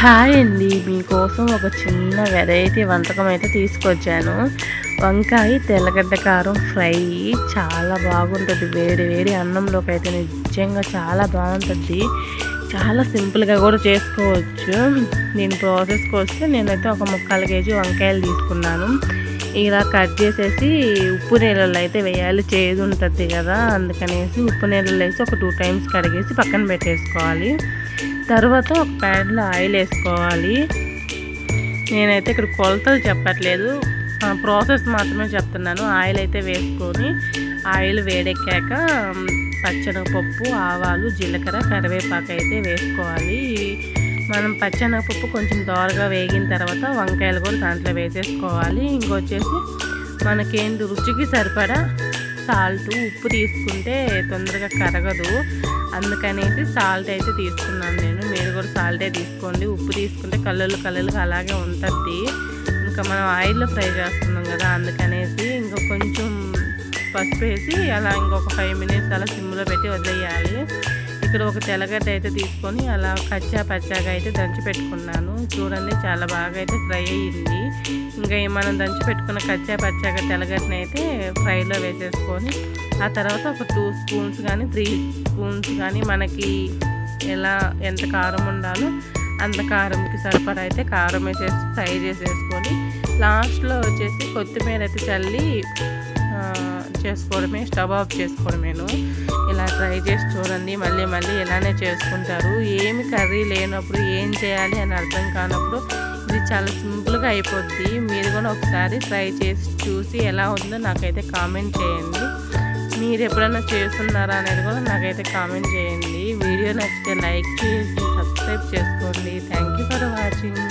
Hi అండి, మీకోసం ఒక చిన్న వెరైటీ వంటకం అయితే తీసుకొచ్చాను. వంకాయ తెల్లగడ్డ కారం ఫ్రై చాలా బాగుంటుంది. వేడి వేడి అన్నంలోకి అయితే నిజంగా చాలా బాగుంటుంది. చాలా సింపుల్గా కూడా చేసుకోవచ్చు. దీని ప్రాసెస్కి వస్తే నేనైతే ఒక 3/4 కేజీ వంకాయలు తీసుకున్నాను. ఇలా కట్ చేసేసి ఉప్పు నీళ్ళల్లో అయితే వేయాలి, చేదు ఉంటుంది కదా, అందుకనేసి ఉప్పు నీళ్ళల్లో వేసి ఒక 2 టైమ్స్ కడిగేసి పక్కన పెట్టేసుకోవాలి. తర్వాత ఒక ప్యాన్లో ఆయిల్ వేసుకోవాలి. నేనైతే ఇక్కడ కొలతలు చెప్పట్లేదు, ప్రాసెస్ మాత్రమే చెప్తున్నాను. ఆయిల్ అయితే వేసుకొని ఆయిల్ వేడెక్కాక పచ్చెనగపప్పు, ఆవాలు, జీలకర్ర, కరివేపాకు అయితే వేసుకోవాలి. మనం పచ్చెనగపప్పు కొంచెం దోరగా వేగిన తర్వాత వంకాయలు కూడా దాంట్లో వేసేసుకోవాలి. ఇంకొచ్చేసి మనకేంటి రుచికి సరిపడా సాల్ట్, ఉప్పు తీసుకుంటే తొందరగా కరగదు, అందుకనేసి సాల్ట్ అయితే తీసుకున్నాను నేను. మీరు కూడా సాల్టే తీసుకోండి. ఉప్పు తీసుకుంటే కళ్ళుగా అలాగే ఉంటుంది. ఇంకా మనం ఆయిల్లో ఫ్రై చేస్తున్నాం కదా, అందుకనేసి ఇంకా కొంచెం పసుపు వేసి అలా ఇంకొక 5 మినిట్స్ అలా సిమ్లో పెట్టి వదిలేయాలి. ఇక్కడ ఒక తెల్లగడ్డ అయితే తీసుకొని అలా పచ్చాగా అయితే దంచి పెట్టుకున్నాను. చూడండి, చాలా బాగా అయితే ఫ్రై అయ్యింది. ఇంకా మనం దంచి పెట్టుకున్న పచ్చాగా తెల్లగడ్డని అయితే ఫ్రైలో వేసేసుకొని ఆ తర్వాత ఒక 2 స్పూన్స్ కానీ 3 స్పూన్స్ కానీ మనకి ఎంత కారం ఉండాలో అంత కారంకి సరిపడా అయితే కారం వేసేసి ఫ్రై చేసేసుకొని లాస్ట్లో వచ్చేసి కొత్తిమీర అయితే చల్లి చేసుకోవడమే, స్టవ్ ఆఫ్ చేసుకోవడమేను. ఇలా ట్రై చేసి చూడండి. మళ్ళీ ఇలానే చేసుకుంటారు. ఏమి కర్రీ లేనప్పుడు ఏం చేయాలి అని అర్థం కానప్పుడు ఇది చాలా సింపుల్గా అయిపోద్ది. మీరు కూడా ఒకసారి ట్రై చేసి చూసి ఎలా ఉందో నాకైతే కామెంట్ చేయండి. మీరు ఎప్పుడైనా చేస్తున్నారా అనేది కూడా నాకైతే కామెంట్ చేయండి. వీడియో నచ్చితే లైక్ చేసి సబ్స్క్రైబ్ చేసుకోండి. Thank you for watching.